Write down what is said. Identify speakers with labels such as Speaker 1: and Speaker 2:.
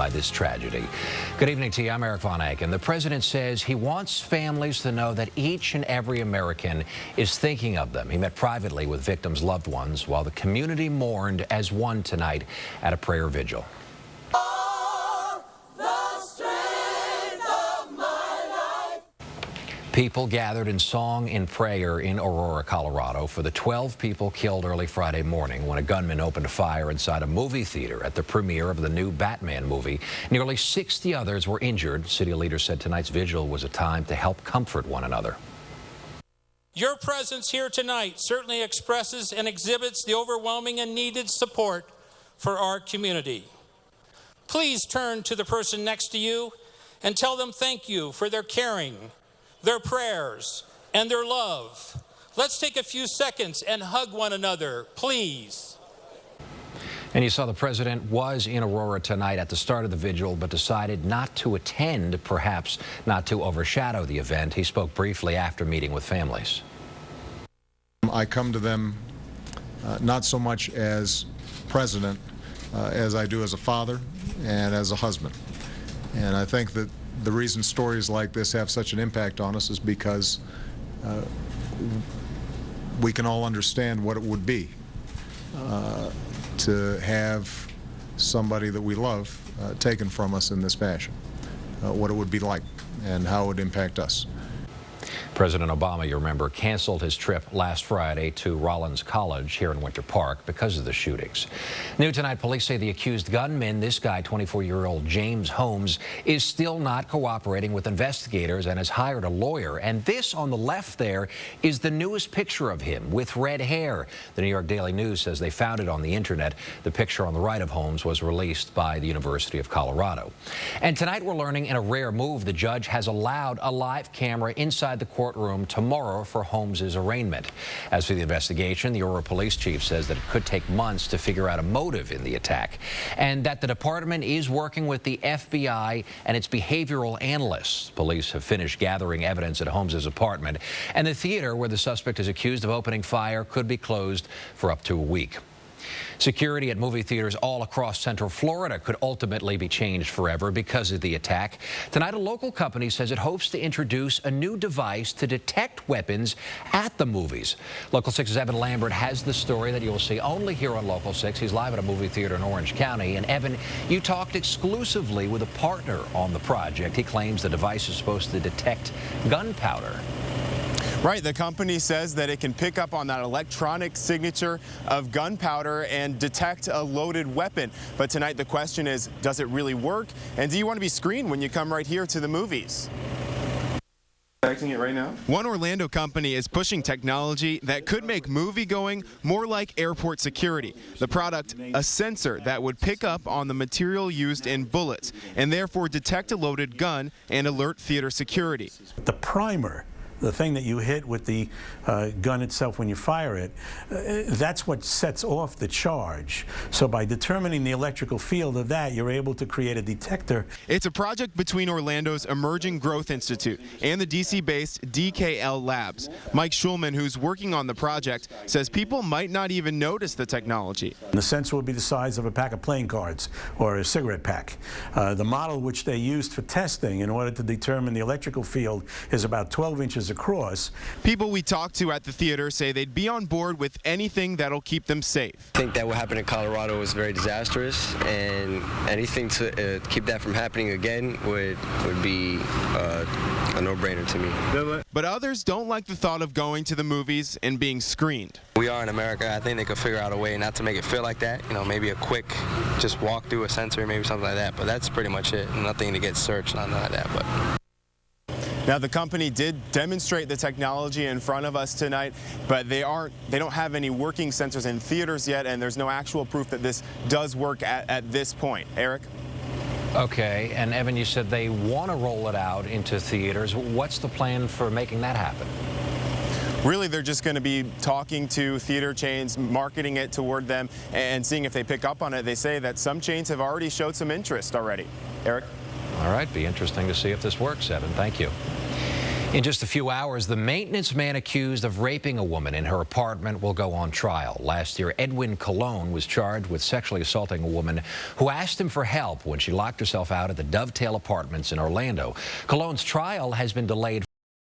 Speaker 1: by this tragedy. Good evening to you. I'm Eric Von Aken. The president says he wants families to know that each and every American is thinking of them. He met privately with victims' loved ones while the community mourned as one tonight at a prayer vigil. People gathered in song and prayer in Aurora, Colorado for the 12 people killed early Friday morning when a gunman opened fire inside a movie theater at the premiere of the new Batman movie. Nearly 60 others were injured. City leaders said tonight's vigil was a time to help comfort one another.
Speaker 2: Your presence here tonight certainly expresses and exhibits the overwhelming and needed support for our community. Please turn to the person next to you and tell them thank you for their caring, their prayers, and their love. Let's take a few seconds and hug one another, please.
Speaker 1: And you saw the president was in Aurora tonight at the start of the vigil, but decided not to attend, perhaps not to overshadow the event. He spoke briefly after meeting with families.
Speaker 3: I come to them not so much as president as I do as a father and as a husband. And I think that the reason stories like this have such an impact on us is because we can all understand what it would be to have somebody that we love taken from us in this fashion, what it would be like and how it would impact us.
Speaker 1: President Obama, you remember, canceled his trip last Friday to Rollins College here in Winter Park because of the shootings. New tonight, police say the accused gunman, this guy, 24-year-old James Holmes, is still not cooperating with investigators and has hired a lawyer. And this on the left there is the newest picture of him with red hair. The New York Daily News says they found it on the internet. The picture on the right of Holmes was released by the University of Colorado. And tonight we're learning in a rare move, the judge has allowed a live camera inside the courtroom tomorrow for Holmes' arraignment. As for the investigation, the Aurora police chief says that it could take months to figure out a motive in the attack, and that the department is working with the FBI and its behavioral analysts. Police have finished gathering evidence at Holmes' apartment, and the theater where the suspect is accused of opening fire could be closed for up to a week. Security at movie theaters all across Central Florida could ultimately be changed forever because of the attack. Tonight, a local company says it hopes to introduce a new device to detect weapons at the movies. Local 6's Evan Lambert has the story that you'll see only here on Local 6. He's live at a movie theater in Orange County. And Evan, you talked exclusively with a partner on the project. He claims the device is supposed to detect gunpowder.
Speaker 4: Right, the company says that it can pick up on that electronic signature of gunpowder and detect a loaded weapon. But tonight the question is, does it really work? And do you want to be screened when you come right here to the movies?
Speaker 5: Detecting it right now?
Speaker 4: One Orlando company is pushing technology that could make movie-going more like airport security. The product, a sensor that would pick up on the material used in bullets and therefore detect a loaded gun and alert theater security.
Speaker 6: The primer, the thing that you hit with the gun itself when you fire it, that's what sets off the charge. So by determining the electrical field of that, you're able to create a detector.
Speaker 4: It's a project between Orlando's Emerging Growth Institute and the DC-based DKL Labs. Mike Schulman, who's working on the project, says people might not even notice the technology.
Speaker 6: The sensor will be the size of a pack of playing cards or a cigarette pack. The model which they used for testing in order to determine the electrical field is about 12 inches across.
Speaker 4: People we talked to at the theater say they'd be on board with anything that'll keep them safe.
Speaker 7: I think that what happened in Colorado was very disastrous, and anything to keep that from happening again would be a no-brainer to me.
Speaker 4: But others don't like the thought of going to the movies and being screened.
Speaker 7: We are in America. I think they could figure out a way not to make it feel like that. You know, maybe a quick just walk through a sensor, maybe something like that. But that's pretty much it. Nothing to get searched, nothing like that. But
Speaker 4: now, the company did demonstrate the technology in front of us tonight, but they don't have any working sensors in theaters yet, and there's no actual proof that this does work at this point. Eric?
Speaker 1: Okay, and Evan, you said they want to roll it out into theaters. What's the plan for making that happen?
Speaker 4: Really, they're just going to be talking to theater chains, marketing it toward them, and seeing if they pick up on it. They say that some chains have already showed some interest already. Eric?
Speaker 1: All right, be interesting to see if this works, Evan. Thank you. In just a few hours, the maintenance man accused of raping a woman in her apartment will go on trial. Last year, Edwin Colon was charged with sexually assaulting a woman who asked him for help when she locked herself out at the Dovetail Apartments in Orlando. Colon's trial has been delayed